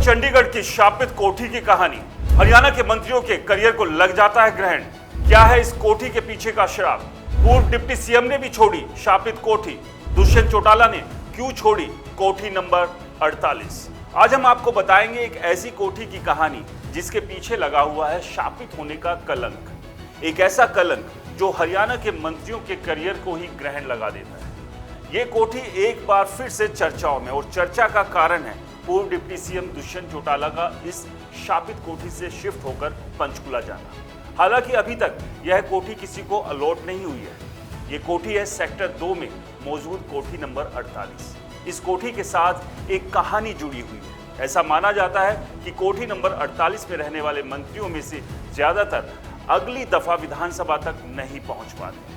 चंडीगढ़ की शापित कोठी की कहानी। हरियाणा के मंत्रियों के करियर को लग जाता है ग्रहण। क्या है इस कोठी के पीछे का श्राप? पूर्व डिप्टी सीएम ने भी छोड़ी शापित कोठी। दुष्यंत चौटाला ने क्यों छोड़ी कोठी नंबर 48? आज हम आपको बताएंगे एक ऐसी कोठी की कहानी जिसके पीछे लगा हुआ है शापित होने का कलंक। एक ऐसा कलंक जो हरियाणा के मंत्रियों के करियर को ही ग्रहण लगा देता है। ये कोठी एक बार फिर से चर्चाओं में, और चर्चा का कारण है पूर्व डिप्टी सीएम दुष्यंत चौटाला का इस शापित कोठी से शिफ्ट होकर पंचकुला जाना। हालांकि अभी तक यह कोठी किसी को अलॉट नहीं हुई है। ये कोठी है सेक्टर 2 में मौजूद कोठी नंबर 48। इस कोठी के साथ एक कहानी जुड़ी हुई है। ऐसा माना जाता है कि कोठी नंबर 48 में रहने वाले मंत्रियों में से ज्यादातर अगली दफा विधानसभा तक नहीं पहुंच पाते।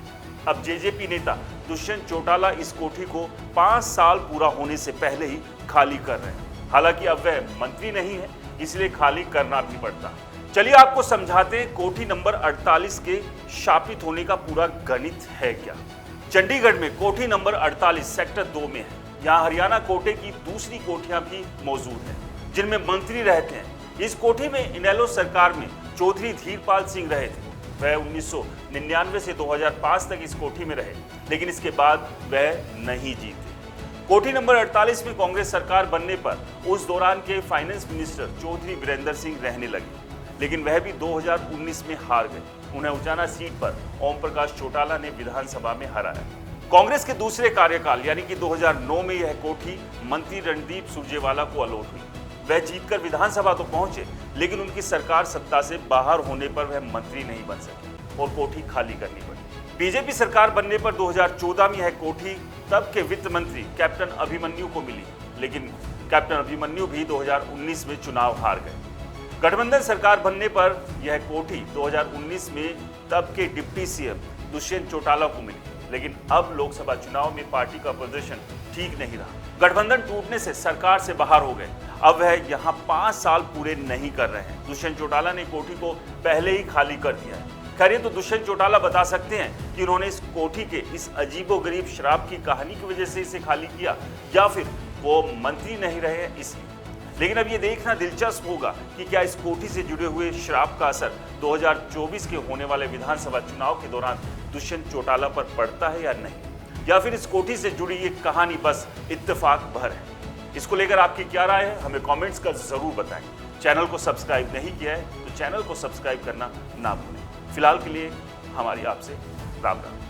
अब जेजेपी नेता दुष्यंत चौटाला इस कोठी को 5 साल पूरा होने से पहले ही खाली कर रहे हैं। हालांकि अब वह मंत्री नहीं है, इसलिए खाली करना भी पड़ता। चलिए आपको समझाते हैं कोठी नंबर 48 के शापित होने का पूरा गणित है क्या। चंडीगढ़ में कोठी नंबर 48 सेक्टर 2 में है। यहाँ हरियाणा कोटे की दूसरी कोठियां भी मौजूद हैं जिनमें मंत्री रहते हैं। इस कोठी में इनेलो सरकार में चौधरी धीरपाल सिंह रहे थे। वह 1999 से 2005 तक इस कोठी में रहे, लेकिन इसके बाद वह नहीं जीते। कोठी नंबर 48 में कांग्रेस सरकार बनने पर उस दौरान के फाइनेंस मिनिस्टर चौधरी वीरेंद्र सिंह रहने लगे, लेकिन वह भी 2019 में हार गए। उन्हें उचाना सीट पर ओम प्रकाश चौटाला ने विधानसभा में हराया। कांग्रेस के दूसरे कार्यकाल यानी कि 2009 में यह कोठी मंत्री रणदीप सुरजेवाला को अलॉट हुई। वह जीतकर विधानसभा तो पहुंचे, लेकिन उनकी सरकार सत्ता से बाहर होने पर वह मंत्री नहीं बन सके और कोठी खाली करनी पड़ी। बीजेपी सरकार बनने पर 2014 में यह कोठी तब के वित्त मंत्री कैप्टन अभिमन्यु को मिली, लेकिन कैप्टन अभिमन्यु भी 2019 में चुनाव हार गए। गठबंधन सरकार बनने पर यह कोठी 2019 में तब के डिप्टी सीएम दुष्यंत चौटाला को मिली, लेकिन अब लोकसभा चुनाव में पार्टी का प्रदर्शन ठीक नहीं रहा। गठबंधन टूटने से सरकार से बाहर हो गए। अब वह यहाँ 5 साल पूरे नहीं कर रहे हैं। दुष्यंत चौटाला ने कोठी को पहले ही खाली कर दिया है। खैर, ये तो दुष्यंत चौटाला बता सकते हैं कि उन्होंने इस कोठी के इस अजीबोगरीब शराब की कहानी की वजह से इसे खाली किया, या फिर वो मंत्री नहीं रहे इसलिए। लेकिन अब ये देखना दिलचस्प होगा कि क्या इस कोठी से जुड़े हुए शराब का असर 2024 के होने वाले विधानसभा चुनाव के दौरान दुष्यंत चौटाला पर पड़ता है या नहीं, या फिर इस कोठी से जुड़ी ये कहानी बस इत्तेफाक भर है। इसको लेकर आपकी क्या राय है, हमें कमेंट्स कर जरूर बताएं। चैनल को सब्सक्राइब नहीं किया है तो चैनल को सब्सक्राइब करना ना भूलें। फिलहाल के लिए हमारी आपसे राम राम।